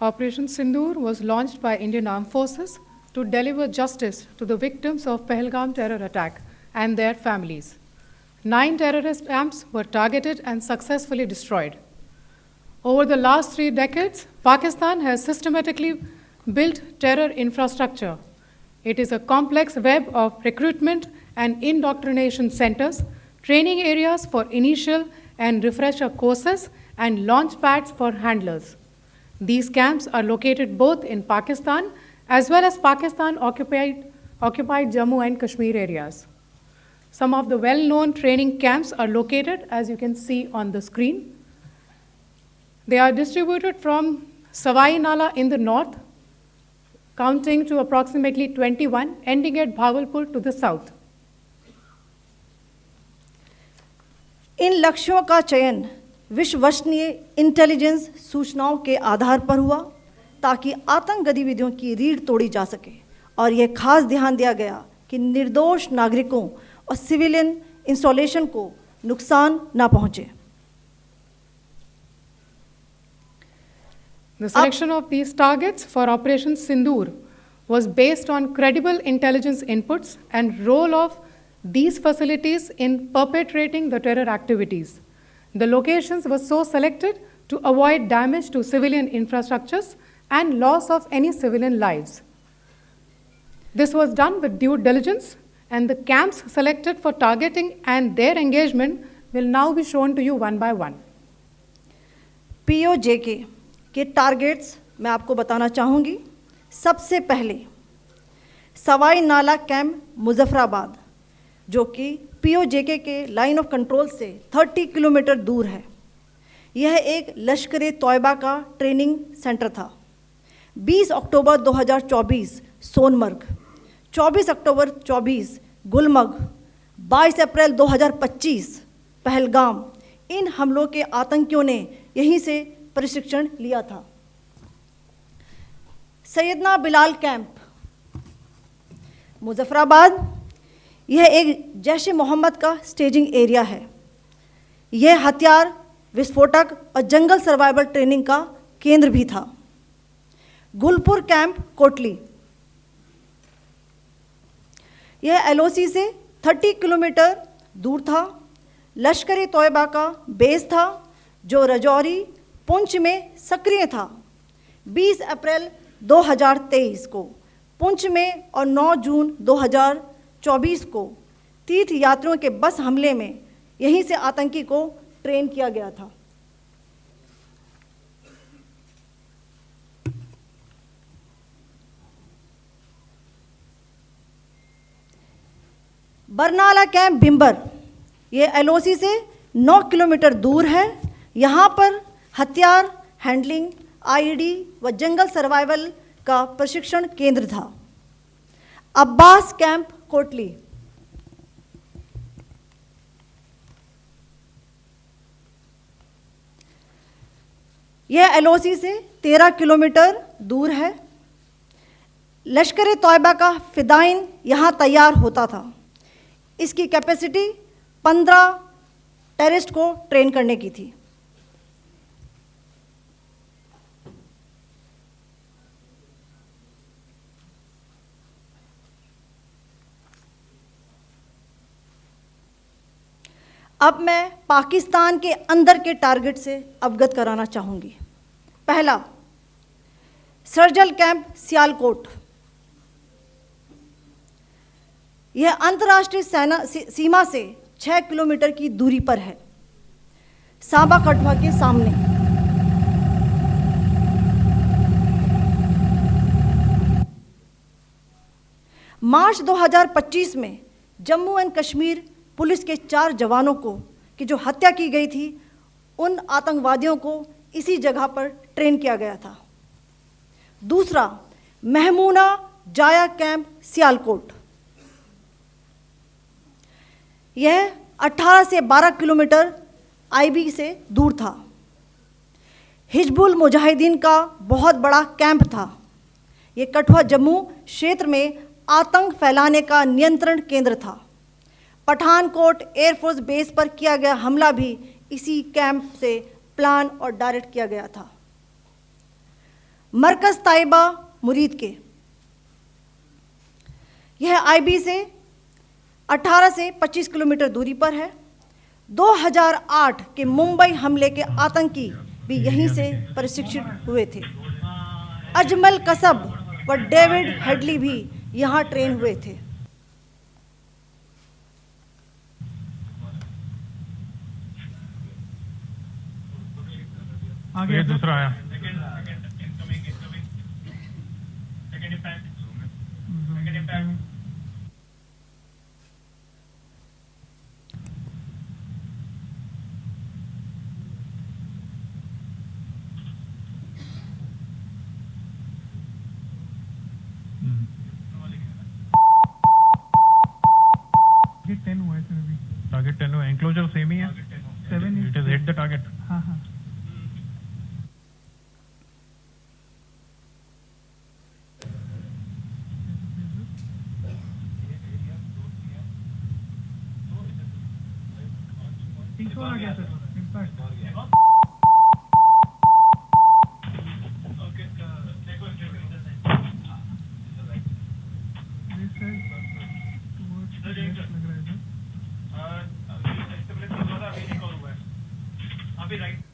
Operation Sindoor was launched by Indian Armed Forces to deliver justice to the victims of Pahalgam terror attack and their families. 9 terrorist camps were targeted and successfully destroyed. Over the last 3 decades, Pakistan has systematically built terror infrastructure. It is a complex web of recruitment and indoctrination centers, training areas for initial and refresher courses, and launch pads for handlers. These camps are located both in Pakistan as well as Pakistan-occupied Jammu and Kashmir areas. Some of the well-known training camps are located, as you can see on the screen. They are distributed from Savai Nala in the north, counting to approximately 21, ending at Bhagalpur to the south. इन लक्ष्यों का चयन विश्वसनीय intelligence सूचनाओं के आधार पर हुआ ताकि आतंक गतिविधियों की रीढ़ तोड़ी जा सके और यह खास ध्यान दिया गया कि निर्दोष नागरिकों और सिविलियन इंस्टॉलेशन को नुकसान ना पहुंचे. The selection of these targets for Operation Sindoor was based on credible intelligence inputs and role of these facilities in perpetrating the terror activities. The locations were so selected to avoid damage to civilian infrastructures and loss of any civilian lives. This was done with due diligence, and the camps selected for targeting and their engagement will now be shown to you one by one. POJK के targets मैं आपको बताना चाहूँगी. सबसे पहले सवाई नाला camp Muzaffarabad, जो कि POJK के लाइन ऑफ कंट्रोल से 30 किलोमीटर दूर है. यह एक लश्कर तोयबा का ट्रेनिंग सेंटर था. 20 अक्टूबर 2024 सोनमर्ग, 24 अक्टूबर 24 गुलमर्ग, 22 अप्रैल 2025 पहलगाम, इन हमलों के आतंकियों ने यहीं से प्रशिक्षण लिया था. सैयदना बिलाल कैंप मुजफ्फराबाद, यह एक जैश मोहम्मद का स्टेजिंग एरिया है. यह हथियार, विस्फोटक और जंगल सर्वाइवल ट्रेनिंग का केंद्र भी था. गुलपुर कैंप कोटली, यह LOC से 30 किलोमीटर दूर था. लश्कर तोयबा का बेस था जो रजौरी पुंछ में सक्रिय था. 20 अप्रैल 2023 को पुंछ में और 9 जून 2024 को तीर्थ यात्रियों के बस हमले में यहीं से आतंकी को ट्रेन किया गया था. बरनाला कैंप भिंबर, ये LOC से 9 किलोमीटर दूर है. यहाँ पर हथियार, हैंडलिंग, IED व जंगल सर्वाइवल का प्रशिक्षण केंद्र था. अब्बास कैंप कोटली, यह LOC से 13 किलोमीटर दूर है. लश्कर तोयबा का फिदाइन यहाँ तैयार होता था. इसकी कैपेसिटी 15 टेररिस्ट को ट्रेन करने की थी. अब मैं पाकिस्तान के अंदर के टारगेट से अवगत कराना चाहूँगी. पहला, सर्जल कैंप सियालकोट. यह अंतर्राष्ट्रीय सीमा से 6 किलोमीटर की दूरी पर है, सांबा कठवा के सामने. मार्च 2025 में जम्मू एंड कश्मीर पुलिस के 4 जवानों को की जो हत्या की गई थी, उन आतंकवादियों को इसी जगह पर ट्रेन किया गया था. दूसरा, महमूना जाया कैंप सियालकोट. यह 18 से 12 किलोमीटर IB से दूर था. हिजबुल मुजाहिदीन का बहुत बड़ा कैंप था. यह कठुआ जम्मू क्षेत्र में आतंक फैलाने का नियंत्रण केंद्र था. पठानकोट एयरफोर्स बेस पर किया गया हमला भी इसी कैंप से प्लान और डायरेक्ट किया गया था. मरकज़ ताइबा मुरीद के। यह आईबी से 18 से 25 किलोमीटर दूरी पर है। 2008 के मुंबई हमले के आतंकी भी यहीं से प्रशिक्षित हुए थे। अजमल कसब व डेविड हेडली भी यहाँ ट्रेन हुए थे। आगे दूसरा आया। टारगेट 10 हुआ है सर अभी। टारगेट 10 हुआ, एंक्लोजर सेम ही है। 7 it is hit the target. हाँ हाँ। पीछे आ गया सर इम्पैक्ट। लग रहा है सर। अभी राइट